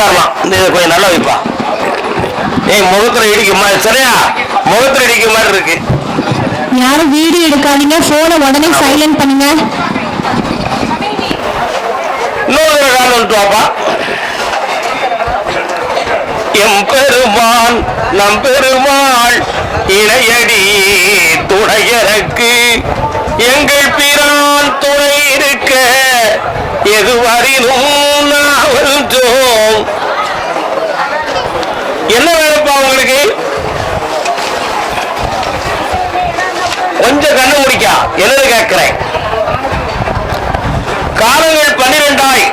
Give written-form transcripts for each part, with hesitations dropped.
உட்காரலாம். கொஞ்சம் நல்லா வைப்பா. ஏய் முகத்துல இடிக்க மாதிரி சரியா? முகத்துல இடிக்க மாதிரி இருக்கு. யாரும் வீடியோ எடுக்காதீங்க, போனை உடனே சைலண்ட் பண்ணுங்க. இன்னொரு காலம் வந்துட்டுவாப்பா. எம் பெருமான் நம் பெருமாள் இணையடி துணையருக்கு எங்கள் பிரான் துணை இருக்க எதுவரினும் நாவல்ஜோம். என்ன வேலைப்பா உங்களுக்கு? கொஞ்சம் கண்ணு முடிக்கா என்னது கேட்கிறேன். காலங்கள் 12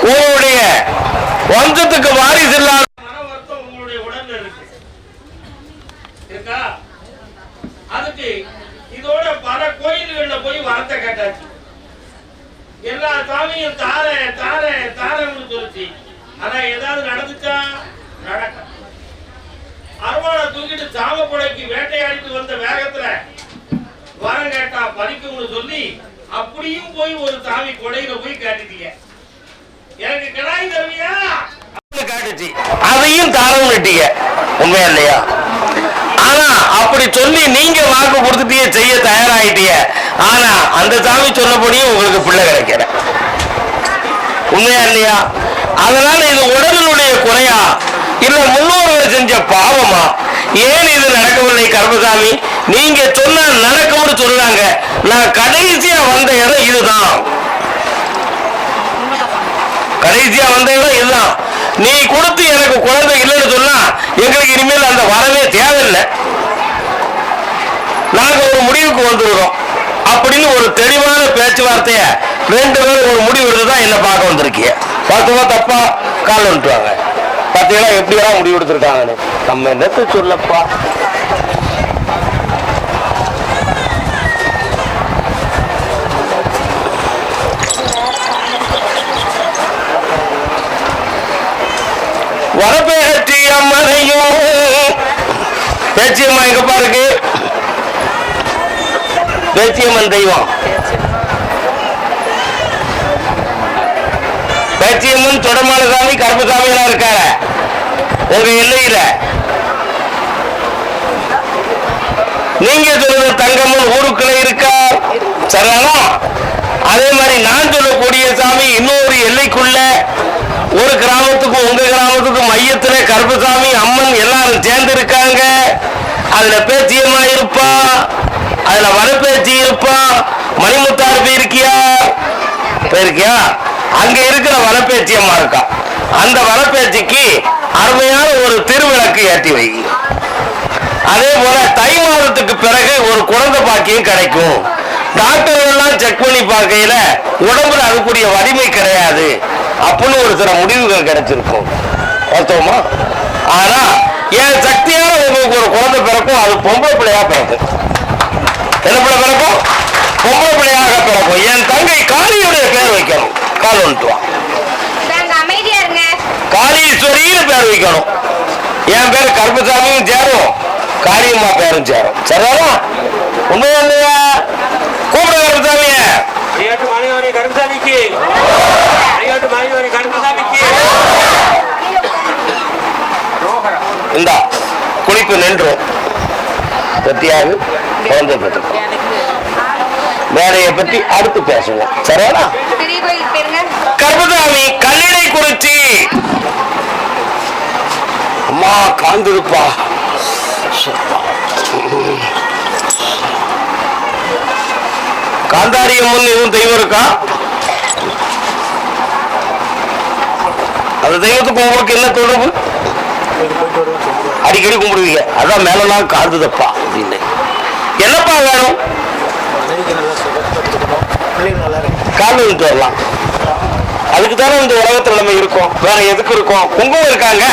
உங்களுடைய வம்சத்துக்கு வாரிசு இல்லாத உங்களுடைய உடல்ல இருக்கா? அதுக்கு இதோட பல கோயில்கள்ல போய் வார்த்தை கேட்டாச்சு. எல்லா சாமியும் தார தார தாரன்னு சொல்லிச்சு. ஆனா ஏதாவது நடந்துச்சா? நடக்க அருவாளை தூக்கிட்டு சாமப்படைக்கு வேட்டையாடிட்டு வந்த வேகத்துல வரம் கேட்டா பறிக்கும்னு சொல்லி அப்படியும் போய் ஒரு சாமி கொடையில போய் காட்டிட்டீங்க. எனக்கு கிடாய் தருவியா காட்டுச்சு, அதையும் தாரம் நட்டீங்க. உண்மையா இல்லையா? ஆனா அப்படி சொல்லி நீங்க வாக்கு கொடுத்துட்டீங்க, செய்ய தயாராகிட்டீங்க. ஆனா அந்த சாமி சொன்னபடியும் உங்களுக்கு பிள்ளை கிடைக்கிற. உண்மையா இல்லையா? அதனால இது உடலினுடைய குறையா இல்ல முன்னோர்கள் செஞ்ச பாவமா? ஏன் இது நடக்கவில்லை கருப்பசாமி? நீங்க சொன்ன நடக்கும்னு சொன்னாங்க. நான் கடைசியா வந்த இடம் இதுதான். கடைசியா வந்த இடம் இதுதான். நீ கொடுத்து எனக்கு குழந்தை இல்லைன்னு சொன்னா எங்களுக்கு இனிமேல் அந்த வரவே தேவையில்லை, நாங்க ஒரு முடிவுக்கு வந்துருக்கோம் அப்படின்னு ஒரு தெளிவான பேச்சுவார்த்தைய 2 பேரும் ஒரு முடிவு எடுத்துதான் என்ன பார்க்க வந்திருக்கீங்க. பார்த்தவா தப்பா கால் வந்துட்டுவாங்க. பார்த்தீங்களா எப்படியெல்லாம் முடிவு எடுத்திருக்காங்கன்னு. நம்ம என்னத்தை சொல்லப்பா. வரப்பேச்சி அம்மனையும் பேச்சியம்மா எங்க பாருக்கு? பேச்சியம்மன் தெய்வம். பேச்சியம்மன் தொடமானசாமி கருப்பசாமி எல்லாம் இருக்காங்க உங்க எல்லையில. நீங்க சொல்றது தங்கம்மன் ஊருக்குள்ள இருக்கா? சரியானா? அதே மாதிரி நான் சொல்லக்கூடிய சாமி இன்னொரு எல்லைக்குள்ள ஒரு கிராமத்துக்கும் உங்க கிராமத்துக்கும் மையத்துல கருப்பசாமி அம்மன் எல்லாரும் சேர்ந்து இருக்காங்க. அதுல பேச்சியம்மா இருப்பா, அதுல வரப்பேச்சி இருப்பா. மணிமுத்தாறு போயிருக்கியா? போயிருக்கியா? அங்க இருக்கிற வரப்பேச்சியம்மா இருக்கா. அந்த வரப்பேச்சிக்கு அருமையான ஒரு திருவிளக்கு ஏற்றி வை. அதே போல தை மாதத்துக்கு பிறகு ஒரு குழந்தை பாக்கியம் கிடைக்கும். டாக்டர் எல்லாம் செக் பண்ணி பார்க்கையில உடம்புல அதுக்குரிய வலிமை கிடையாது அப்படின்னு ஒரு சில முடிவுகள் கிடைச்சிருக்கும். பார்த்தோமா? ஆனா என் சக்தியால உங்களுக்கு ஒரு குழந்தை பிறக்கும். அது பொம்பளை பிள்ளையா பிறக்கும். என்ன பிள்ளை பிறக்கும்? பொம்பளை பிள்ளையாக பிறக்கும். என் தங்கை காளியுடைய பேர் வைக்கணும். கால் வந்துட்டுவான். காளீஸ்வரின்னு பேர் வைக்கணும். என் பேர் கருப்பசாமியும் சேரும், காளியம்மா பேரும் சேரும். சரியா? உண்மையா இல்லையா? கூப்பிட கருப்பசாமிய. இந்த குளிப்பு நின்றும் பத்தியாவது குழந்தை பற்றி வேலையை பற்றி அடுத்து பேசுவோம். சரியா? கருப்பசாமி கல்லிடை குறிச்சி அம்மா காந்திருப்பா. காந்தாரியம்மன் எதுவும் தெய்வம் இருக்கா? அந்த தெய்வத்துக்கு உங்களுக்கு என்ன தொடர்பு? அடிக்கடி கும்பிடுவீங்க. அதான் மேலாம் காந்துதப்பா அப்படின்னு. என்னப்பா வேணும்? கால் வந்துட்டு வரலாம். அதுக்கு தானே இந்த உலகத்துல நம்ம இருக்கோம். வேற எதுக்கு இருக்கோம்? குங்குமம் இருக்காங்க.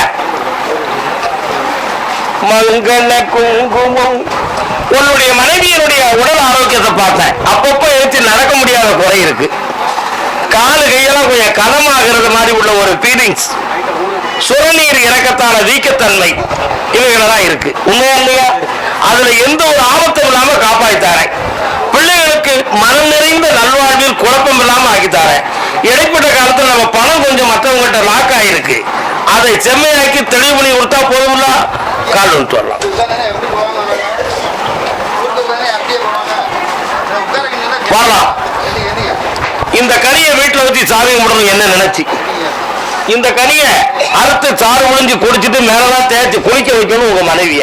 மங்கள குங்குமம். உன்னுடைய மனைவியினுடைய உடல் ஆரோக்கியத்தை பார்த்தேன். அப்பப்போ எடுத்து நடக்க முடியாத குறை இருக்கு. காலு கையெல்லாம் கொஞ்சம் கனமாகிறது மாதிரி உள்ள ஒரு ஃபீலிங்ஸ். சுரநீர் இறக்கத்தான வீக்கத்தன்மை இவைகளெல்லாம் இருக்கு. உண்மையா இல்லையா? அதுல எந்த ஒரு ஆபத்தும் இல்லாம காப்பாற்றித்தாரேன். பிள்ளைகளுக்கு மனம் நிறைந்த நல்வாழ்வில் குழப்பம் இல்லாம ஆக்கித்தாரேன். இடைப்பட்ட காலத்துல நம்ம பணம் கொஞ்சம் மற்றவங்ககிட்ட லாக் ஆயிருக்கு, அதை செம்மையாக்கி தெளிவு பண்ணி கொடுத்தா போதும்ல, கால் வந்துட்டு வரலாம். வரலாம். இந்த கனியை வீட்டுல வச்சு சாமி கும்பிடணும் என்ன நினைச்சு, இந்த கனியை அறுத்து சாறு ஒழிஞ்சு குடிச்சிட்டு மேலதான் தேய்ச்சி குளிக்க வைக்கணும் உங்க மனைவிய.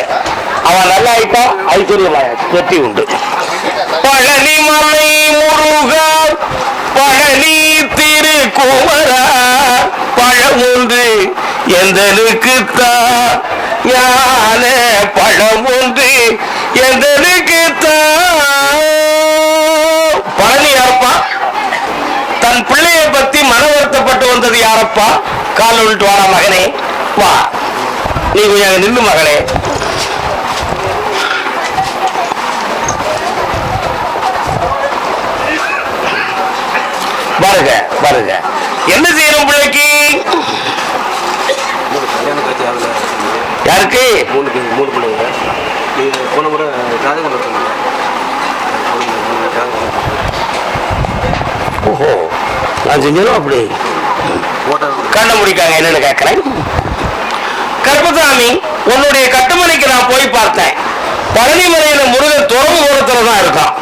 அவன் நல்லா ஆயிட்டா ஐஸ்வர்யமாயாச்சு, வெற்றி உண்டு. பழனி மலை முருகா பழனி திருக்குமரா பழம் ஒன்று எந்தனுக்குத்தான் ஞான பழம் ஒன்று எந்தனுக்குத்தான். பழனி யாரப்பா? தன் பிள்ளையை பத்தி மன வருத்தப்பட்டு வந்தது யாரப்பா? கால் விட்டு வாடா மகனே, வா நீ கொஞ்சம் நின்று மகனே. பாருங்க பாருங்க என்ன செய்யணும் பிள்ளைக்கு? யாருக்கு? மூணு பிள்ளைங்க. போன முறை ஓஹோ, நான் செஞ்சோம் அப்படி கண்ண முடிக்காங்க. என்னன்னு கேட்கிறேன். கருப்பசாமி, உன்னுடைய கட்டுமனைக்கு நான் போய் பார்த்தேன். பழனிமலையில முருகன் துறவு ஓரத்துல தான் இருக்கான்.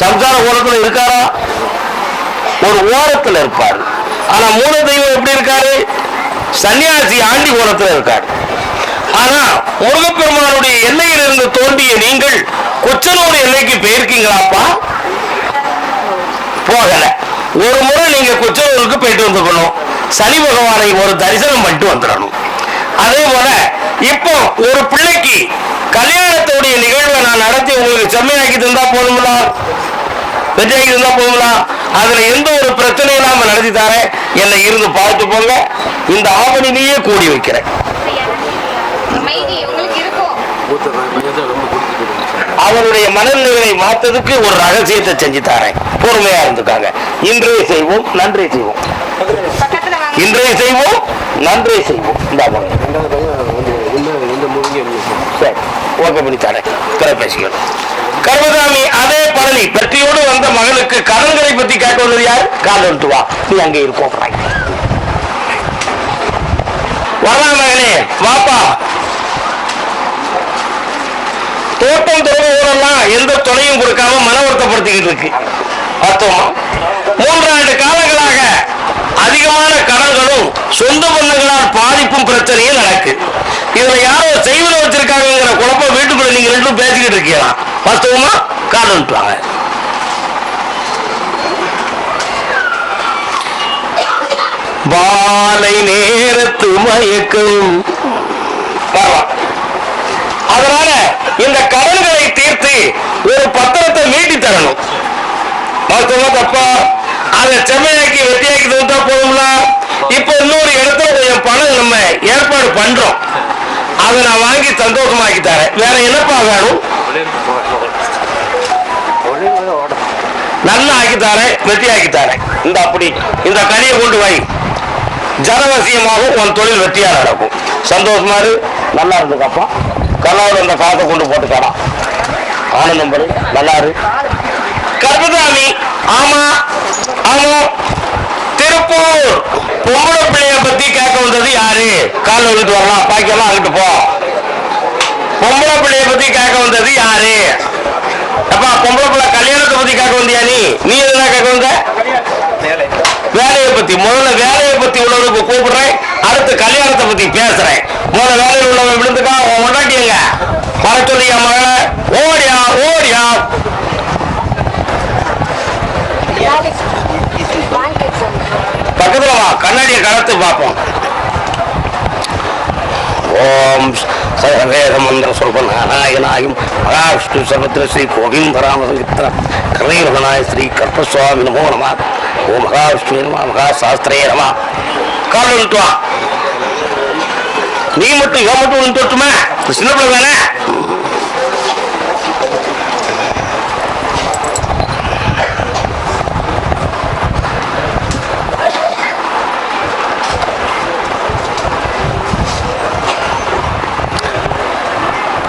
சம்சார ஓரத்துல இருக்காரா? ஒரு ஓரத்துல இருப்பார். ஆனா மூல தெய்வம் எப்படி இருக்காரு? சன்னியாசி ஆண்டி ஓரத்துல இருக்காரு. ஆனா முருகப்பெருமானுடைய எல்லையில் இருந்து தோன்றிய நீங்கள் கொச்சனோட எல்லைக்கு போயிருக்கீங்களாப்பா? போகல. ஒரு முறை நீங்க கொச்சனூருக்கு போயிட்டு வந்துக்கணும். சனி பகவானை ஒரு தரிசனம் பண்ணிட்டு வந்துடணும். அதே போல இப்போ ஒரு பிள்ளைக்கு கல்யாணத்துடைய நிகழ்வை நான் நடத்தி உங்களுக்கு செம்மையாக்கி தந்தா போதுங்களா, வெற்றியாக்கி தந்தா போதுங்களா? அதுல எந்த ஒரு பிரச்சனையும் நாம நடத்தி தரேன், என்னை இருந்து பார்த்து போங்க. இந்த ஆவணிலேயே கூடி வைக்கிறேன். அவனுடைய மனநிலையை மாத்ததுக்கு ஒரு ரகசியத்தை செஞ்சு தரேன். பொறுமையா இருந்துக்காங்க. இன்றைய செய்வோம் நன்றே செய்வோம், இன்றைய செய்வோம் நன்றே செய்வோம். சரி, ஓகே பண்ணி தரேன். பேசிக்கணும். கருமசாமி, அதே பழனி பெற்றியோடு வந்த மகனுக்கு கடன்களை பத்தி கேட்க வந்தது யார்? கால் எடுத்து வா, நீ அங்கே இருப்போம். வரலாம் மகனே, வாப்பா. தோட்டம் துறவுலாம் எந்த துணையும் கொடுக்காம மன வருத்தப்படுத்திக்கிட்டு இருக்கு. அர்த்தமா 3 ஆண்டு காலங்களாக அதிகமான கடன்களும் சொந்த பந்தங்களால் பாதிப்பும் பிரச்சனையும் நடக்கு. இதுல யாரோ செய்வன வச்சிருக்காங்கிற குழப்பம் வீட்டுக்குள்ள நீங்க ரெண்டும் பேசிக்கிட்டு இருக்கீங்களா? வாஸ்தவமா கால் வந்துட்டாங்க. வாழை நேரத்து மயக்கம். அதனால இந்த கடன்களை தீர்த்து ஒரு பத்திரத்தை மீட்டி தரணும். வாஸ்தவமா தப்பா? அதை செம்மையாக்கி வெட்டியாக்கி தந்தா போதும்ல. இப்ப இன்னொரு இடத்துல கொஞ்சம் பணம் நம்ம ஏற்பாடு பண்றோம். அதை நான் வாங்கி சந்தோஷமாக்கி தரேன். வேற என்னப்பா வேணும்? நல்லா ஆக்கி தரேன், வெட்டி ஆக்கி தரேன். இந்த அப்படி இந்த கனியை கொண்டு வை. ஜனவசியமாக உன் தொழில் வெற்றியா நடக்கும். சந்தோஷமா இரு, நல்லா இருந்துக்கப்பா. கல்லாவோட அந்த காசை கொண்டு போட்டுக்காடா. ஆனந்தம் படி, நல்லா இரு. கருப்பசாமி, ஆமா ஆமா, திருப்பூர் பொம்பளை பிள்ளைய பத்தி கேட்க வந்தது யாரு? கால விட்டு வரலாம், பாக்கலாம் அங்கிட்டு போ. பொம்பளை பிள்ளைய பத்தி கேட்க வந்தது யாரு? அப்பா, பொம்பளை பிள்ளை கல்யாணத்தை பத்தி கேட்க வந்தியா? நீ என்ன கேட்க வந்த? வேலையை பத்தி. முதல்ல வேலையை பத்தி உள்ளவருக்கு கூப்பிடுறேன், அடுத்து கல்யாணத்தை பத்தி பேசுறேன். முதல்ல வேலையில் உள்ளவன் விழுந்துக்கா. உன் கொண்டாட்டியங்க வர சொல்லியா மகளை? ஓடியா ஓடியா. பக்கத்துல வா, கண்ணாடியை கலத்து பார்ப்போம். ஓம் வேத மந்திர சொல்பன் நாராயணாயும் மகாவிஷ்ணு சர்வத்திர ஸ்ரீ கோவிந்தராமசங்கித்திர கரைவனாய ஸ்ரீ கற்பசுவாமி நமோ நம. ஓ மகாவிஷ்ணு நம, மகாசாஸ்திரே நம. கால் விட்டுவா. நீ மட்டும் இவன் மட்டும் ஒன்று தொட்டுமே, சின்ன பிள்ளை தானே.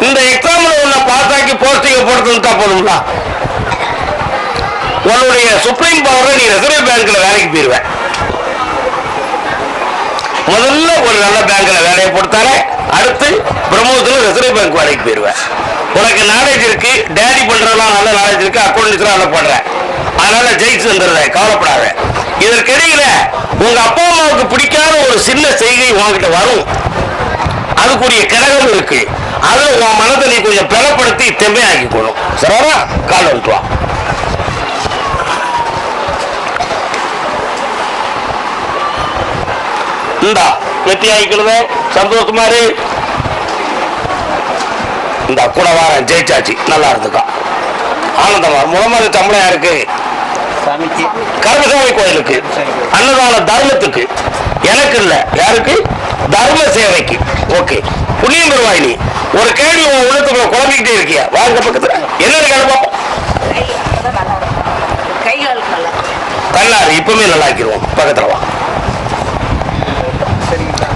இந்த எக்ஸாம்ல உன்னை பாஸ் ஆக்கி போஸ்டிங் போடுறதுன்னு தான் போதுங்களா? உன்னுடைய சுப்ரீம் பவரை நீ ரிசர்வ் பேங்க்ல வேலைக்கு போயிருவேன். முதல்ல ஒரு நல்ல பேங்க்ல வேலையை கொடுத்தாலே அடுத்து பிரமோஷன்ல ரிசர்வ் பேங்க் வேலைக்கு போயிருவேன். உனக்கு நாலேஜ் இருக்கு, டேடி பண்றதெல்லாம் நல்ல நாலேஜ் இருக்கு, அக்கௌண்ட் நல்லா பண்ற, அதனால ஜெயிச்சு வந்துடுற, கவலைப்படாத. இதற்கிடையில உங்க அப்பா அம்மாவுக்கு பிடிக்காத ஒரு சின்ன செய்கை உங்ககிட்ட வரும், அதுக்குரிய கிரகம் இருக்கு, அதுல உன் மனதை நீ கொஞ்சம் பலப்படுத்தி தெம்மையாக்கிக்கணும். சரியா? கால் வந்துட்டு வா. இந்தா வெற்றி ஆகிக்கிறது, சந்தோஷமா இரு. இந்த கூட வாரேன், ஜெயிச்சாச்சு, நல்லா இருந்துக்கா, ஆனந்தமா. முகமது சம்பளம் யாருக்கு? கர்மசாமி கோயிலுக்கு, அன்னதான தர்மத்துக்கு, எனக்கு இல்ல, யாருக்கு? தர்ம சேவைக்கு. ஓகே, புண்ணியம் பெறுவாய். நீ ஒரு கேள்வி உன் உள்ளத்துக்குள்ள குழம்பிக்கிட்டே இருக்கியா? வாங்க பக்கத்துல என்ன இருக்கு பார்ப்போம். கண்ணாரு இப்பவுமே நல்லா ஆக்கிடுவோம், பக்கத்துல வா.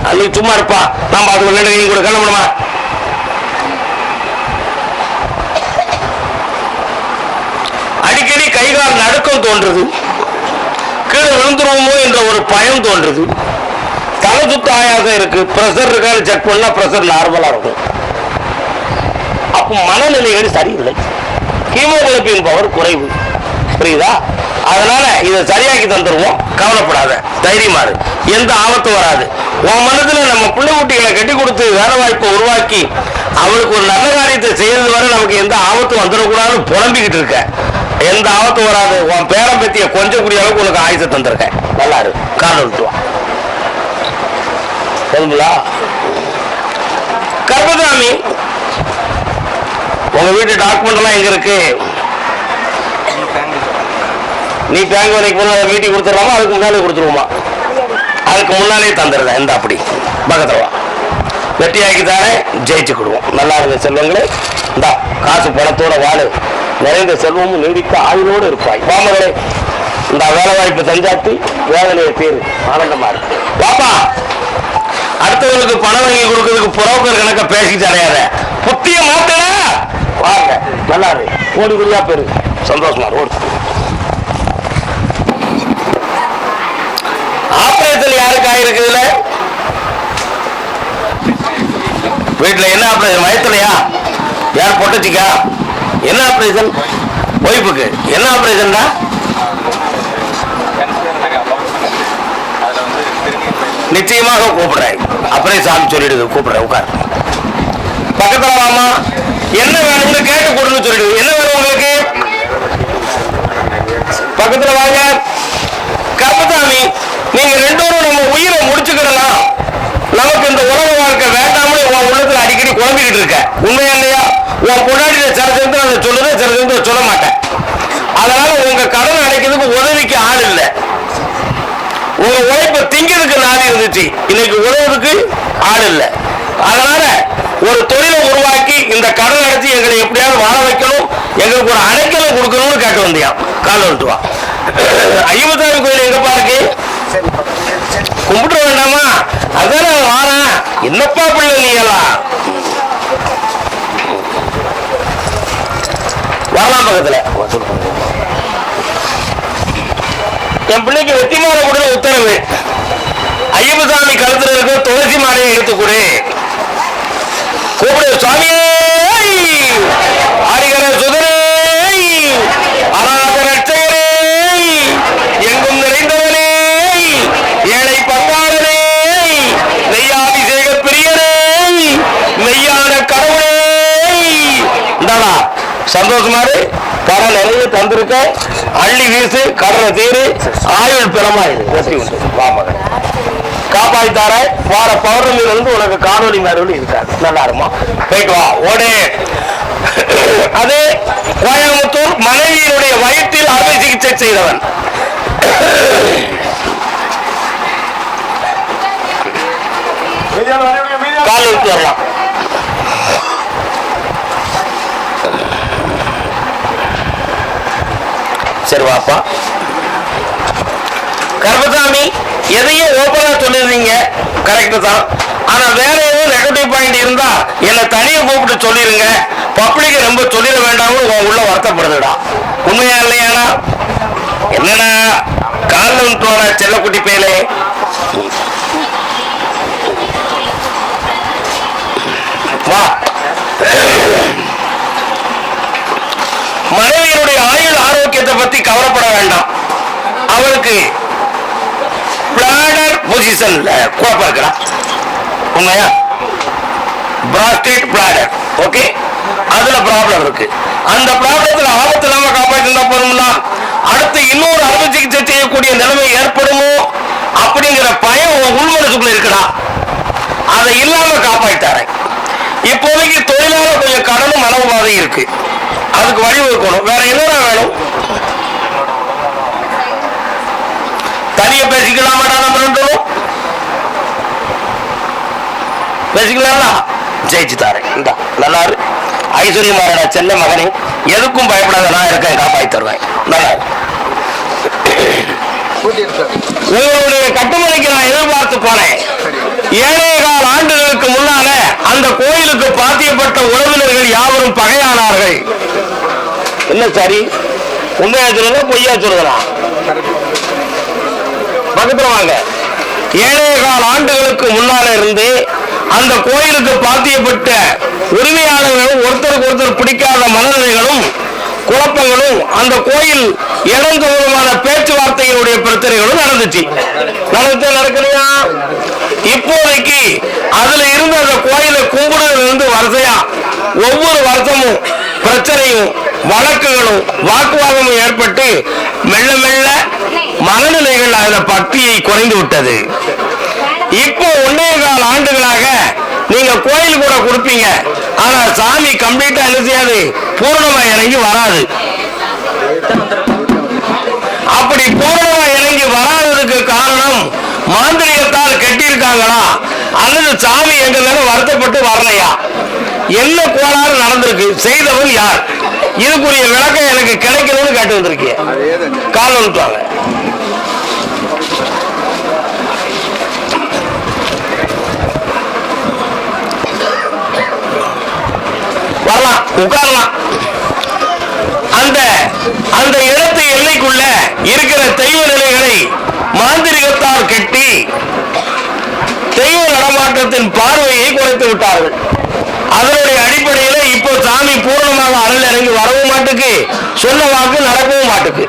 அது சும்மா இருப்பா, நம்ம அது விளையாட கூட கண்ண அடிக்கடி கைகால் நடுக்கம் தோன்றுது, கீழே விழுந்துருவோமோ என்ற ஒரு பயம் தோன்றுது, தலை சுத்த ஆயாசம் இருக்கு, பிரஷர் இருக்கான்னு செக் பண்ணா பிரஷர் நார்மலா இருக்கும். அப்போ மனநிலைகள் சரியில்லை, ஹீமோகுளோபின் பவர் குறைவு, புரியுதா? அதனால இதை சரியாக்கி தந்துருவோம், கவலைப்படாத, தைரியமா இரு, எந்த ஆபத்தும் வராது. உன் மனதுல நம்ம பிள்ளை குட்டிகளை கட்டி கொடுத்து வேலை வாய்ப்பை உருவாக்கி அவளுக்கு ஒரு நல்ல காரியத்தை செய்யறது வரை நமக்கு எந்த ஆபத்தும் வந்துடக்கூடாதுன்னு புலம்பிக்கிட்டு இருக்க, எந்த ஆபத்தும் வராது. உன் பேரம் பத்திய கொஞ்சம் கூடிய அளவுக்கு உனக்கு ஆயுசை தந்திருக்கேன், நல்லா இரு, கால விட்டுவான். கர்மசாமி, உங்க வீட்டு டாக்குமெண்ட் எல்லாம் எங்க இருக்கு? நீ பேங்க் வரைக்கும் முன்னாடி வீட்டுக்கு கொடுத்துடலாமா, அதுக்கு முன்னாலே கொடுத்துருவோமா? அதுக்கு முன்னாலே தந்துடுறேன். இந்த அப்படி பக்கத்துவா வெட்டியாக்கி தானே ஜெயிச்சுக்கிடுவோம். நல்லா இருந்த செல்வங்களே, இந்த காசு பணத்தோட வாழு, நிறைந்த செல்வமும் நீடித்த ஆயுளோடு இருப்பாய். வாமகளே, இந்த வேலை வாய்ப்பு தந்தாத்தி வேதனையை தீரு, ஆனந்தமா இருக்கு. பாப்பா, அடுத்தவங்களுக்கு பணம் வாங்கி கொடுக்கறதுக்கு புரோக்கர் கணக்க பேசிட்டு அடையாத, புத்திய மாத்தல வாங்க, நல்லா இருக்கு, ஓடி குறியா பேரு, சந்தோஷமா ஓடு. ஆபரேஷன் யாருக்கு ஆயிருக்குதுல? வீட்டுல என்ன ஆபரேஷன்? வயசுலையா? யார் பொட்டச்சிக்கா? என்ன ஆபரேஷன்? ஒய்ஃபுக்கு என்ன ஆபரேஷன்? நிச்சயமாக கூப்பிடுறேன், அப்புறம் சாமி சொல்லிடுது, கூப்பிடுறேன், உட்கார். பக்கத்துல வாமா, என்ன வேணும்னு கேட்டு கொடுன்னு சொல்லிடுது. என்ன வேணும் உங்களுக்கு? பக்கத்துல வாங்க. கர்மசாமி, நீங்க ரெண்டு பேரும் நம்ம உயிரை முடிச்சுக்கிடலாம், நமக்கு இந்த உலக வாழ்க்கை வேண்டாம்னு உன் உள்ளத்துல அடிக்கடி குழம்பிக்கிட்டு இருக்க, உண்மையா இல்லையா? உன் பொண்டாட்டிய சில சேர்ந்து அதை சொல்லுறது, சில சேர்ந்து சொல்ல மாட்டேன். அதனால உங்க கடன் அடைக்கிறதுக்கு உதவிக்கு ஆள் இல்லை, உங்க உழைப்பை திங்கிறதுக்கு நாள் இருந்துச்சு, இன்னைக்கு உதவுறதுக்கு ஆள் இல்லை. அதனால ஒரு தொழிலை உருவாக்கி இந்த கடன் அடைச்சி எங்களை எப்படியாவது வாழ வைக்கணும், எங்களுக்கு ஒரு அடைக்கலை கொடுக்கணும்னு கேட்டு வந்தியான். கால விட்டு வா. ஐயப்பசாமி கோயில் எங்கப்பா இருக்கு? கும்பிட்டு வேண்டாமா? அதான வாரேன். என்னப்பா பிள்ளை நீ எல்லாம் வரலாம் பக்கத்துல. என் பிள்ளைக்கு வெற்றி மாலை கொடுற உத்தரவு. ஐயப்பசாமி கழுத்துல இருக்க துளசி மாலையை எடுத்து கொடு. கூப்பிடு சுவாமியே, ஹரிகர சுதரே, அநாத ரட்சகரே, எங்கும் நிறைந்தவனே, ஏழை பங்காளனே, நெய்யாபிஷேக பிரியரே, மெய்யான கடவுளே. இந்தாடா சந்தோஷமாரு, கடன் நிறைய தந்திருக்க, அள்ளி வீசு, கடனை தீரு, ஆயுள் பெறமாயிரு, வெற்றி உண்டு. வாமகன் காப்பாத்தார வார பௌர்ணமியில இருந்து உனக்கு காணொலி மறுபடி இருக்காது, நல்லா இருக்குமா? போயிட்டு வா, ஓடு. அது கோயம்புத்தூர் மனைவியினுடைய வயிற்றில் அறுவை சிகிச்சை செய்தவன். கால் எடுத்து வரலாம். சரி வாப்பா. கர்மசாமி, எதையும் ஓப்பனா சொல்லிடுறீங்க, கரெக்டு தான். ஆனா வேற எதுவும் நெகட்டிவ் பாயிண்ட் இருந்தா என்னை தனியை கூப்பிட்டு சொல்லிருங்க, பப்ளிக்க ரொம்ப சொல்லிட வேண்டாம்னு உள்ள வருத்தப்படுதுடா. உண்மையா இல்லையானா? என்னடா காலம் தோற செல்லக்குட்டி பேலே, வா. மனைவியினுடைய ஆயுள் ஆரோக்கியத்தை பத்தி கவலைப்பட வேண்டாம். அவளுக்கு பிளாடர் பொசிஷன்ல குழப்பம் இருக்கிறான். உண்மையா? பிராஸ்டேட் பிளாடர், ஓகே, அதுல ப்ராப்ளம் இருக்கு. அந்த ப்ராப்ளத்துல ஆபத்து இல்லாம காப்பாற்றிருந்தா போதும்னா அடுத்து இன்னொரு அறுவை சிகிச்சை செய்யக்கூடிய நிலைமை ஏற்படுமோ அப்படிங்கிற பயம் உள்மனசுக்குள்ள இருக்குடா. அதை இல்லாம காப்பாற்றாரேன். இப்போதைக்கு தொழிலாளர் கொஞ்சம் கடனும் மனோபாதை இருக்கு, அதுக்கு வழிவகுக்கணும். வேற என்னடா வேணும்? தனியா பேசிக்கலாமாடா? நம்ம ரெண்டும் பேசிக்கலாம்ல. ஜெயிச்சு தாரேன். இந்த நல்லா ஐஸ்வர்யமாரடா செல்ல மகனே, எதுக்கும் பயப்படாத, நான் இருக்கேன், காப்பாற்றி தருவேன். நல்லா உங்களுடைய கட்டுமனைக்கு நான் எதிர்பார்த்து போனேன். 7.25 ஆண்டுகளுக்கு முன்னால அந்த கோயிலுக்கு பாத்தியப்பட்ட உறவினர்கள் யாவரும் பகையானார்கள். என்ன சரி, உண்மையா சொல்றதா பொய்யா சொல்றதா? பக்கத்துல வாங்க. 7.25 ஆண்டுகளுக்கு முன்னால இருந்து அந்த கோயிலுக்கு பாத்தியப்பட்ட உரிமையாளர்களும் ஒருத்தருக்கு ஒருத்தர் பிடிக்காத மனநிலைகளும் குழப்பங்களும் அந்த கோயில் இடந்தோறுமான பேச்சுவார்த்தைகளுடைய பிரச்சனைகளும் நடந்துச்சு. நடக்கலையா? இப்போதைக்கு அதுல இருந்து அந்த கோயிலை கும்பிடுறதுல இருந்து வரிசையா ஒவ்வொரு வருஷமும் பிரச்சனையும் வழக்குகளும் வாக்குவாதமும் ஏற்பட்டு மெல்ல மெல்ல மனநிலைகள் அதுல பக்தியை குறைந்து விட்டது. இப்போ 1.25 ஆண்டுகளாக நீங்க கோயில் கூட கொடுப்பீங்க, ஆனா சாமி கம்ப்ளீட்டா என்ன செய்யாது, பூர்ணமா இறங்கி வராது. அப்படி பூர்ணமா இறங்கி வராததுக்கு காரணம் மாந்திரிகத்தால் கட்டியிருக்காங்களா அல்லது சாமி எங்க மேல வருத்தப்பட்டு வரலையா? என்ன கோளாறு நடந்திருக்கு? செய்தவன் யார்? இதுக்குரிய விளக்கம் எனக்கு கிடைக்கணும்னு கேட்டு வந்திருக்கீங்க. கால் வந்துட்டாங்க. வரலாம், உட்காரலாம். அந்த இடத்து எல்லைக்குள்ள இருக்கிற தெய்வ நிலைகளை மாந்திரிகத்தால் கட்டி தெய்வ நடமாட்டத்தின் பார்வையை குறைத்து விட்டார்கள். அதனுடைய அடிப்படையில இப்போ சாமி பூர்ணமாக அருள் இறங்கி வரவும் மாட்டுக்கு, சொன்ன வாக்கு நடக்கவும் மாட்டுக்கு.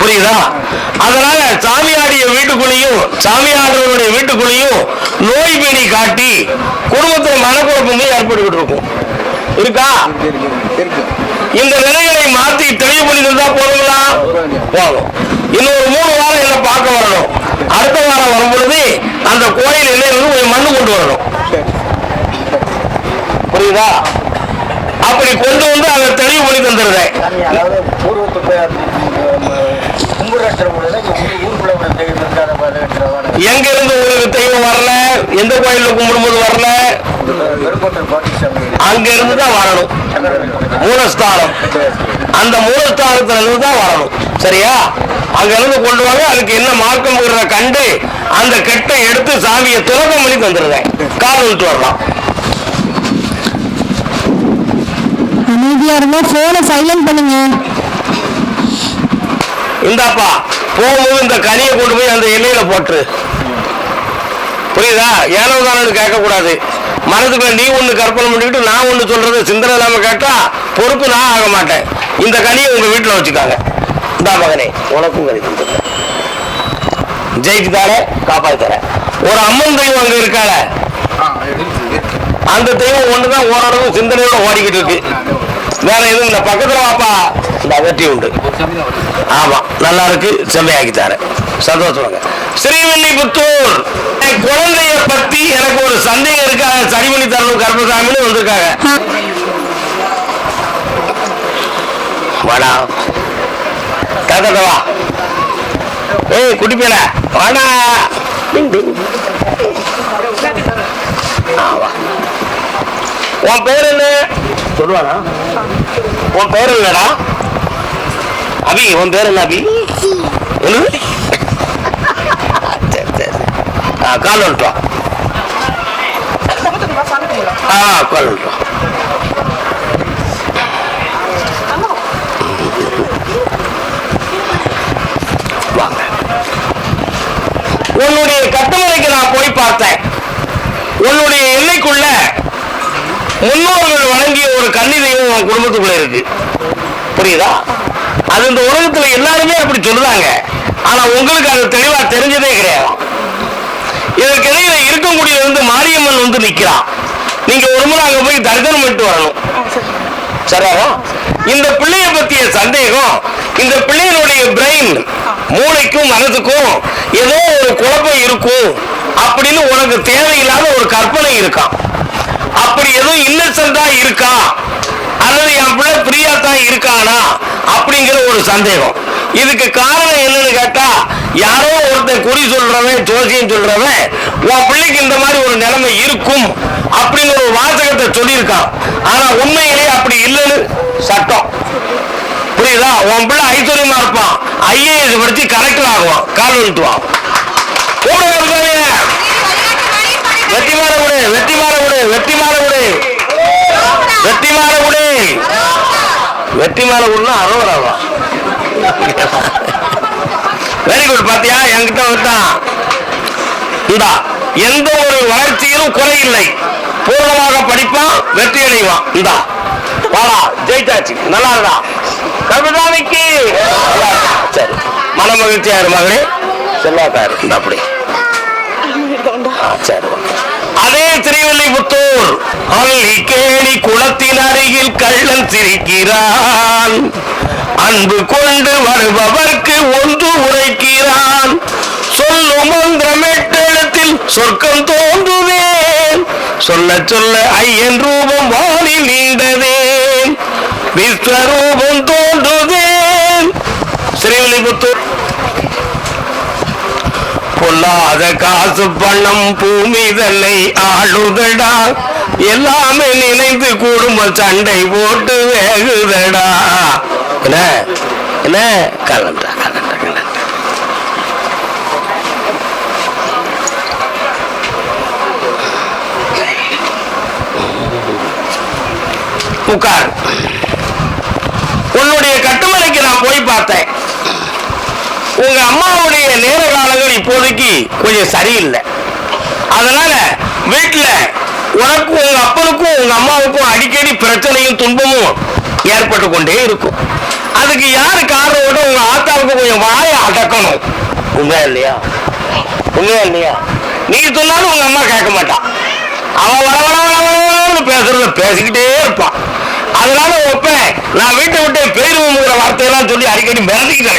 புரியுதா? அதனால சாமியாடிய வீட்டுக்குள்ளேயும் சாமியாடுறவருடைய வீட்டுக்குள்ளேயும் நோய் பிணி காட்டி குடும்பத்துல மனக்குழப்பமே ஏற்பட்டுக்கிட்டு இருக்கும். இருக்கா? இந்த நிலைகளை மாற்றி தெளிவுபடுத்திருந்தா போதுங்களா? போதும். இன்னொரு 3 வாரம் என்ன பார்க்க வரணும். அடுத்த வாரம் வரும் பொழுது அந்த கோயில் எல்லையிலிருந்து கொஞ்சம் மண்ணு கொண்டு வரணும். புரியுதா? அப்படி கொண்டு வந்து அதை தெளிவுபடுத்தி தந்துடுறேன். எங்க இருந்து உங்களுக்கு தெய்வம் வரல? எந்த கோயில்ல கும்பிடும்போது வரல? அங்க இருந்து தான் வரணும். மூலஸ்தானம், அந்த மூலஸ்தானத்துல இருந்து தான் வரணும். சரியா? அங்க இருந்து கொண்டு வாங்க. அதுக்கு என்ன மார்க்கம் கண்டு அந்த கெட்டை எடுத்து சாமியை துலகம் பண்ணி தந்துடுறேன். கால் விட்டு வரலாம். அமைதியா இருந்தா போனை சைலண்ட் பண்ணுங்க. இந்தாப்பா, போகும்போது இந்த கனியை கொண்டு போய் அந்த எல்லையில போட்டுரு. புரியுதா? ஏனோ தானு கேட்க கூடாது. மனதுக்குள்ள நீ ஒண்ணு கற்பனை பண்ணிக்கிட்டு நான் ஒண்ணு சொல்றது சிந்தனை இல்லாம கேட்டா பொறுப்பு நான் ஆக மாட்டேன். இந்த கனியை உங்க வீட்டுல வச்சுக்காங்க. இந்த மகனே, உனக்கும் கனி தந்துடுறேன். ஜெயிச்சு தாரே, காப்பாத்தி தரேன். ஒரு அம்மன் தெய்வம் அங்க இருக்கால, அந்த தெய்வம் ஒண்ணுதான் ஓரளவு சிந்தனையோட ஓடிக்கிட்டு இருக்கு. வேற எதுவும் இல்ல. பக்கத்துல வாப்பா, இந்த வெற்றி உண்டு. ஆமா, நல்லா இருக்கு. செம்மையாக்கி தரேன். சந்தோஷம். ஸ்ரீவில்லிபுத்தூர் குழந்தைய பத்தி எனக்கு ஒரு சந்தேகம் இருக்கு. சரி பண்ணி தரணும் கருப்பசாமின்னு வந்திருக்காங்க. வாடா வா. ஏய் குட்டி பேர வாடா. உன் பேர் என்ன சொல்லுவானா? உன் பேர் என்னடா? அபி. உன் பேர் என்ன அபி? சரி சரி. கால் வந்துட்டோம். கால் வந்துட்டோம். உன்னுடைய கட்டுமனைக்கு நான் போய் பார்த்தேன். உன்னுடைய எல்லைக்குள்ள முன்னோர்கள் வழங்கிய ஒரு கன்னி தெய்வம் உன் குடும்பத்துக்குள்ள இருக்கு. புரியுதா? அது இந்த உலகத்துல எல்லாருமே அப்படி சொல்றாங்க. ஆனா உங்களுக்கு அது தெளிவா தெரிஞ்சதே கிடையாது. இதற்கிடையில இருக்கக்கூடிய மாரியம்மன் வந்து நிக்கிறான். நீங்க ஒரு முறை அங்க போய் தரிசனம் பண்ணிட்டு வரணும். சரியா? இந்த பிள்ளைய பத்திய சந்தேகம், இந்த பிள்ளையினுடைய பிரெயின், மூளைக்கும் மனதுக்கும் ஏதோ ஒரு குழப்பம் இருக்கும் அப்படின்னு உனக்கு தேவையில்லாத ஒரு கற்பனை இருக்கான். அப்படி எதுவும் இன்னசென்டா இருக்கா அல்லது என் பிள்ளை பிரியா தான் இருக்கானா அப்படிங்கிற ஒரு சந்தேகம். இதுக்கு காரணம் என்னன்னு கேட்டா, யாரோ ஒருத்தன் குறி சொல்றவன், ஜோசியம் சொல்றவன் உன் பிள்ளைக்கு இந்த மாதிரி ஒரு நிலைமை இருக்கும் அப்படிங்கிற ஒரு வாசகத்தை சொல்லியிருக்கான். ஆனா உண்மையிலே அப்படி இல்லைன்னு சட்டம். புரியுதா? உன் பிள்ளை ஐஸ்வர்யமா இருப்பான், ஐஏஎஸ் படிச்சு கலெக்டர் ஆகுவான், கால் வந்துட்டுவான். வெற்றி மாற விடு, வெற்றி மாற விடு, வெற்றி மாற விடு, வெற்றி மாற விடு, வெற்றி மாற விடுனா அரோராவா. Very good. பாத்தியா, என்கிட்ட வந்துட்டான். இந்தா, எந்த ஒரு வளர்ச்சியிலும் குறை இல்லை. பூர்ணமாக படிப்பான், வெற்றி அடைவான். இந்தா வாடா, ஜெயிச்சாச்சு. நல்லா இருக்கா கருதாமிக்கு? சரி, மன மகிழ்ச்சியா இரு மகளே. செல்லாத்தாரு இந்த அப்படி. சரி. அதே திருவில்லிபுத்தூர் கேணி குளத்தின் அருகில் கள்ளன் சிரிக்கிறான். அன்பு கொண்டு வருபவர்க்கு ஒன்று உரைக்கிறான். சொல்லும் மந்திரமெட்டெழுத்தில் சொர்க்கம் தோன்றுவேன். சொல்ல சொல்ல ஐயன் ரூபம் வானில் நீண்டதேன். விஸ்வரூபம் தோன்றுதேன். ஸ்ரீவில்லிபுத்தூர். பொல்லாத காசு பணம் பூமி தன்னை ஆளுதடா. எல்லாமே நினைந்து குடும்ப சண்டை போட்டு வேகுதடா. என்ன என்ன கலண்டா கலண்டா கலண்டா. உட்கார். உன்னுடைய கட்டுமனைக்கு நான் போய் பார்த்தேன். உங்க அம்மாவுடைய நேர காலங்கள் இப்போதைக்கு கொஞ்சம் சரியில்லை. அதனால வீட்டுல உனக்கும் உங்க அப்பனுக்கும் உங்க அம்மாவுக்கும் அடிக்கடி பிரச்சனையும் துன்பமும் ஏற்பட்டு கொண்டே இருக்கும். அதுக்கு யாரு காரணம்? உங்க ஆத்தாவுக்கு கொஞ்சம் வாய அடக்கணும். உண்மையா இல்லையா? உண்மையா இல்லையா? நீ சொன்னாலும் உங்க அம்மா கேட்க மாட்டான். அவன் வளவளவளவளன்னு பேசுறத பேசிக்கிட்டே இருப்பான். அதனால ஒப்பேன், நான் வீட்டை விட்டு பேருங்கிற வார்த்தையெல்லாம் சொல்லி அடிக்கடி மிரட்டிக்கிட்டேன்.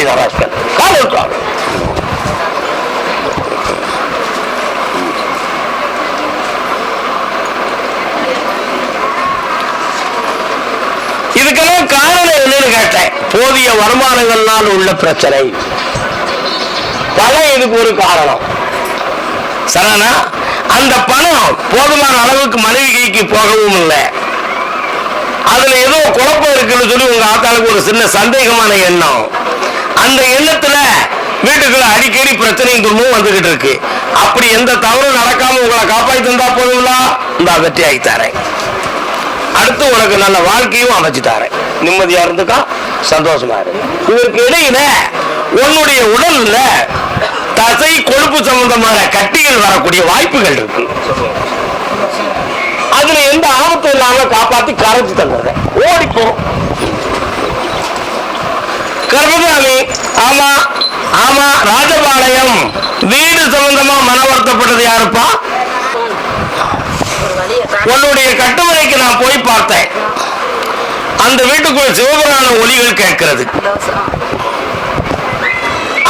இதுக்கெல்லாம் காரணம் என்னன்னு கேட்டேன். போதிய வருமானங்கள்னால் உள்ள பிரச்சனை. பணம் இதுக்கு ஒரு காரணம். சரினா? அந்த பணம் போதுமான அளவுக்கு மனைவி கைக்கு போகவும் இல்லை. அதுல ஏதோ குழப்பம் இருக்குன்னு சொல்லி உங்க ஆத்தாளுக்கு ஒரு சின்ன சந்தேகமான எண்ணம். அந்த எண்ணத்துல வீட்டுக்குள்ள அடிக்கடி பிரச்சனையும் துன்பமும் வந்துகிட்டு இருக்கு. அப்படி எந்த தவறும் நடக்காம உங்களை காப்பாற்றி தந்தா போதுங்களா? இந்த வெற்றி ஆகித்தாரேன். அடுத்து உனக்கு நல்ல வாழ்க்கையும் அமைச்சு தாரேன். நிம்மதியா இருந்துக்கா, சந்தோஷமா இருக்கு. இதற்கு இடையில உன்னுடைய உடல்ல தசை கொழுப்பு சம்பந்தமான கட்டிகள் வரக்கூடிய வாய்ப்புகள் இருக்கு. அதுல எந்த ஆபத்தும் இல்லாம காப்பாத்தி கரைச்சு தந்துடுறேன். ஓடிப்போ. கர்மசாமி. ஆமா ஆமா, ராஜபாளையம் வீடு சம்பந்தமா மன வருத்தப்பட்டது யாருப்பா? உன்னுடைய கட்டுமனைக்கு நான் போய் பார்த்தேன். அந்த வீட்டுக்குள் சிவபுராண ஒலிகள் கேட்கிறது.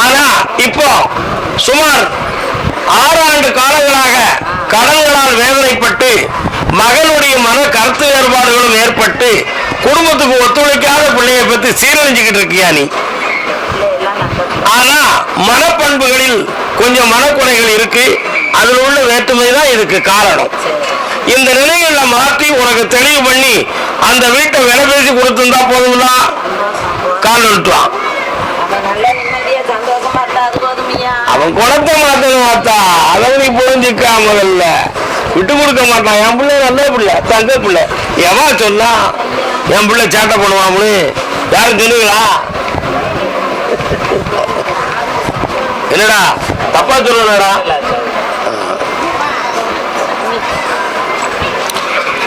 ஆனா இப்போ சுமார் 6 ஆண்டு காலங்களாக கடன்களால் வேதனைப்பட்டு மகனுடைய மன கருத்து வேறுபாடுகளும் ஏற்பட்டு குடும்பத்துக்கு ஒத்துழைக்காத பிள்ளையை பத்தி சீரழிஞ்சுக்கிட்டு இருக்கியா நீ? ஆனா மனப்பண்புகளில் கொஞ்சம் மனக்குறைகள் இருக்கு. அதில் உள்ள வேற்றுமை தான் இதுக்கு காரணம். இந்த நிலைகளை மாற்றி உனக்கு தெளிவு பண்ணி அந்த வீட்டை விலை பேசி கொடுத்துருந்தா போதும்னா கால் விட்டுவான். அவன் குழப்ப மாட்டா, அதை நீ புரிஞ்சுக்கா. முதல்ல விட்டு கொடுக்க மாட்டான். என் பிள்ளை நல்ல பிள்ளை, தங்க பிள்ளை. எவன் சொன்னா என் பிள்ளை சேட்டை பண்ணுவான்னு யாரும் சொல்லுங்களா? என்னடா தப்பா சொல்லலடா.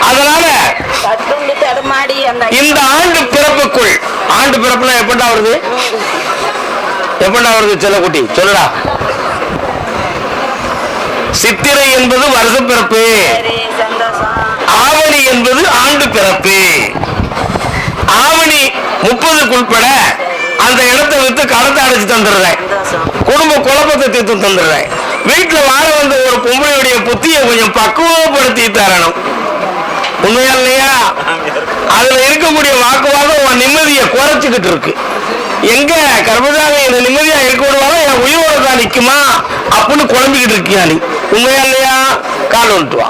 அதனால இந்த ஆண்டு பிறப்புக்குள், ஆண்டு பிறப்புனா எப்படா வருது, எப்படா வருது செல்லக்குட்டி சொல்லுடா. சித்திரை என்பது வருஷ பிறப்பு, ஆவணி என்பது ஆண்டு பிறப்பு. ஆவணி 30க்கு உட்பட அந்த இடத்தை விட்டு கடத்தை அடைச்சு தந்துடுறேன், குடும்ப குழப்பத்தை தீர்த்து தந்துடுறேன். வீட்டுல வாழ வந்த ஒரு பொம்பளையுடைய புத்தியை கொஞ்சம் பக்குவப்படுத்தி தரணும். உண்மையா இல்லையா? அதுல இருக்கக்கூடிய வாக்குவாதம் உன் நிம்மதியை குறைச்சுக்கிட்டு இருக்கு. எங்க கர்மதாவை என்ன நிம்மதியா இருக்க விடுவாங்க, என் உயிரோட தான் நிக்குமா அப்படின்னு குழம்பிக்கிட்டு இருக்கியா நீ? உண்மையா இல்லையா? கால் வந்துட்டு வா.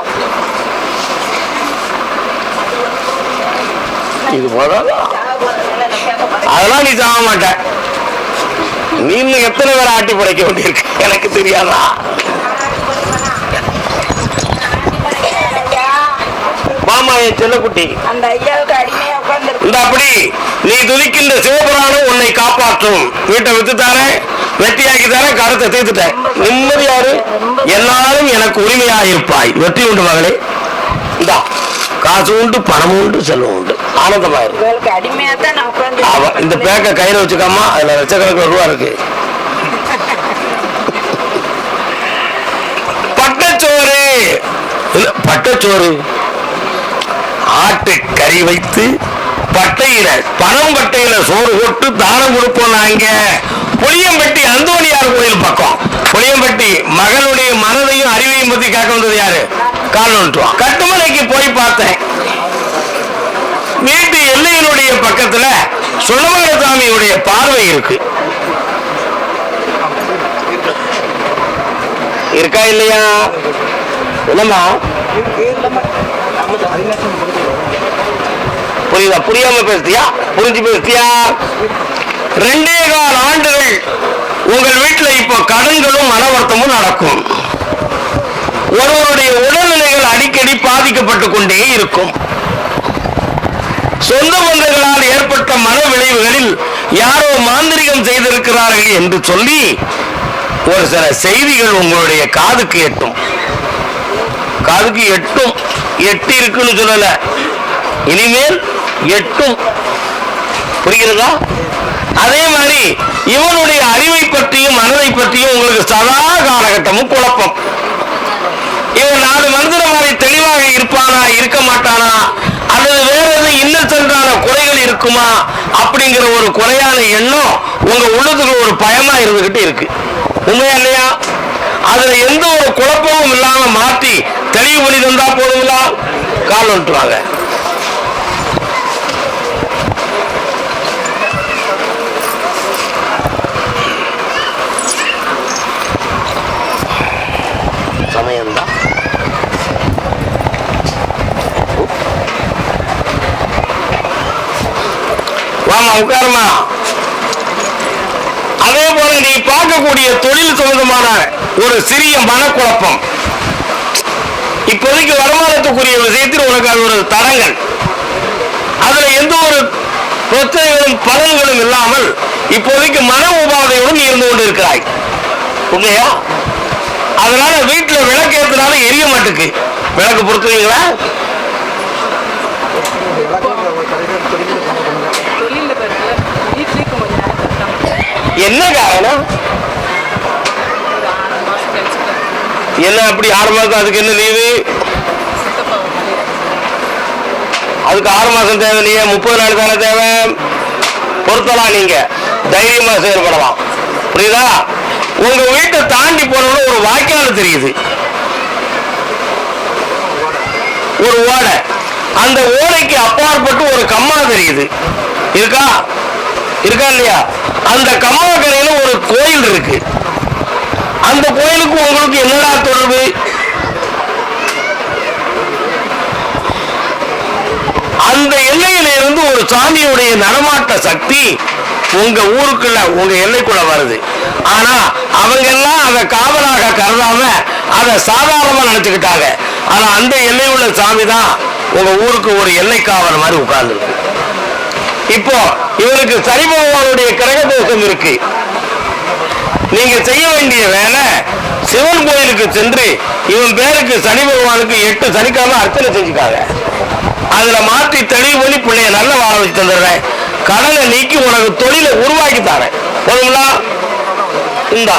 இது போல அதெல்லாம் நீ சாக மாட்ட. நீ இன்னும் எத்தனை பேரை ஆட்டி படைக்க வேண்டியிருக்கு எனக்கு தெரியாதா? மாமா என் செல்லக்குட்டி இந்த அப்படி நீ துதிக்கின்ற சிவபுராணம் உன்னை காப்பாற்றும். வீட்டை வித்து தாரேன், வெற்றியாக்கி தாரேன், கருத்தை தீர்த்துட்டேன். நிம்மதியாரு எல்லாரும் எனக்கு உரிமையாக இருப்பாய். வெற்றி உண்டு மகளே. இந்தா காசு உண்டு, பணம் உண்டு, செல்வம் உண்டு, ஆனந்தமா இருக்கு. இந்த பேக்க கையில வச்சுக்காமா, அதுல லட்சக்கணக்கில் ரூபா இருக்கு. பட்டச்சோறு, பட்டச்சோறு ஆட்டு கறி வைத்து பட்டையில பணம் பட்டையில சோறு போட்டு தானம் கொடுப்போம். நாங்க புளியம்பட்டி அந்தோணியார் கோயில் பக்கம், புளியம்பட்டி மகளுடைய மனதையும் அறிவையும் பத்தி கேட்க வந்தது யாரு? கால்வன்ட்டுவான். கட்டுமலைக்கு போய் பார்த்தேன். வீட்டு எல்லையினுடைய பக்கத்துல சுடமான சாமியுடைய பார்வை இருக்கு. இருக்கா இல்லையா? என்னமா புரியுதா? புரியாம பேசுறியா? புரிஞ்சு பேசுறியா? 2.25 ஆண்டுகள் உங்கள் வீட்டுல இப்போ கடன்களும் மனவர்த்தமும் நடக்கும். ஒருவருடைய உடல்நிலைகள் அடிக்கடி பாதிக்கப்பட்டு கொண்டே இருக்கும். சொந்த பந்தங்களால் ஏற்பட்ட மன விளைவுகளில் யாரோ மாந்திரிகம் செய்திருக்கிறார்கள் என்று சொல்லி ஒரு சில செய்திகள் உங்களுடைய காதுக்கு எட்டும். காதுக்கு எட்டும், எட்டி இருக்குன்னு சொல்லல, இனிமேல் எட்டும். புரிகிறதா? அதே மாதிரி இவனுடைய அறிவை பற்றியும் மனதை பற்றியும் உங்களுக்கு சதா காலகட்டமும் குழப்பம். இவன் 4 மனிதன மாதிரி தெளிவாக இருப்பானா, இருக்க மாட்டானா, அல்லது வேற எது இன்னசென்றான குறைகள் இருக்குமா அப்படிங்கிற ஒரு குறையான எண்ணம் உங்க உள்ளத்துக்கு ஒரு பயமா இருந்துகிட்டு இருக்கு. உண்மையா இல்லையா? அதுல எந்த ஒரு குழப்பமும் இல்லாம மாற்றி தெளிவு பண்ணி தந்தா போதுங்களா? கால் வந்துட்டுவாங்க. சமயம்தான். வாமா உட்காருமா. அதே போல நீ பார்க்கக்கூடிய தொழில் சம்பந்தமான ஒரு சிறிய மனக்குழப்பம், இப்போதைக்கு வருமானத்துக்குரிய விஷயத்தில் உனக்கு அது ஒரு தடங்கள், அதுல எந்த ஒரு பிரச்சனைகளும் பலன்களும் இல்லாமல் இப்போதைக்கு மன உபாதையுடன் இருந்து கொண்டு இருக்கிறாய். உண்மையா? அதனால வீட்டுல விளக்கு ஏற்றினாலும் எரிய மாட்டுக்கு. விளக்கு பொறுத்துவீங்களா? என்ன காரணம்? என்ன அப்படி 6 மாசம்? அதுக்கு என்ன லீவு? அதுக்கு 6 மாசம் தேவை இல்லையே, 30 நாள் தானே தேவை. பொறுத்தலாம், நீங்க தைரியமா செயல்படலாம். புரியுதா? உங்க வீட்டை தாண்டி போனோம்னா ஒரு வாய்க்கால் தெரியுது, ஒரு ஓடை. அந்த ஓடைக்கு அப்பாற்பட்டு ஒரு கம்மா தெரியுது. இருக்கா? இருக்கா இல்லையா? அந்த கம்மாக்கரையில ஒரு கோயில் இருக்கு. அந்த கோயிலுக்கு உங்களுக்கு என்னடா தொடர்பு? அந்த எல்லையில இருந்து ஒரு சாமியுடைய நடமாட்ட சக்தி உங்க ஊருக்குள்ள, உங்க எல்லைக்குள்ள வருது. ஆனா அவங்க எல்லாம் அதை காவலாக கருதாம அதை சாதாரணமா நினைச்சுக்கிட்டாங்க. ஆனா அந்த எல்லையுள்ள சாமி தான் உங்க ஊருக்கு ஒரு எல்லை காவல் மாதிரி உட்கார்ந்து இருக்கு. இப்போ இவருக்கு சனி பகவானுடைய கிரக தோஷம் இருக்கு. நீங்க செய்ய வேண்டிய வேலை சிவன் கோயிலுக்கு சென்று இவன் பேருக்கு சனி பகவானுக்கு 8 சனிக்கிழமை அர்ச்சனை செஞ்சுக்காங்க. அதுல மாற்றி தெளிவு பண்ணி பிள்ளைய நல்ல வாழ வச்சு தந்துடுறேன். கடனை நீக்கி உனக்கு தொழிலை உருவாக்கி தரேன். போதுங்களா? இந்தா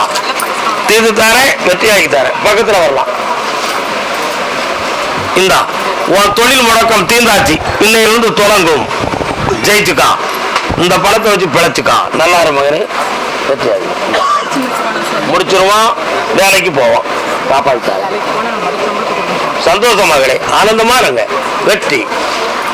தீர்த்து தரேன், வெற்றியாக்கி தரேன். பக்கத்துல வரலாம். இந்தா உன் தொழில் முடக்கம் தீர்ந்தாச்சு. இன்னையிலிருந்து தொடங்கும். ஜெயிச்சுக்கான். இந்த பழத்தை வச்சு பிழைச்சுக்கான். நல்லா இரு மகனே. வெற்றியாகி முடிச்சிருவான். வேலைக்கு போவான். பாப்பாக்கு தரேன். சந்தோஷம் மகளே. ஆனந்தமா இருங்க. வெற்றி.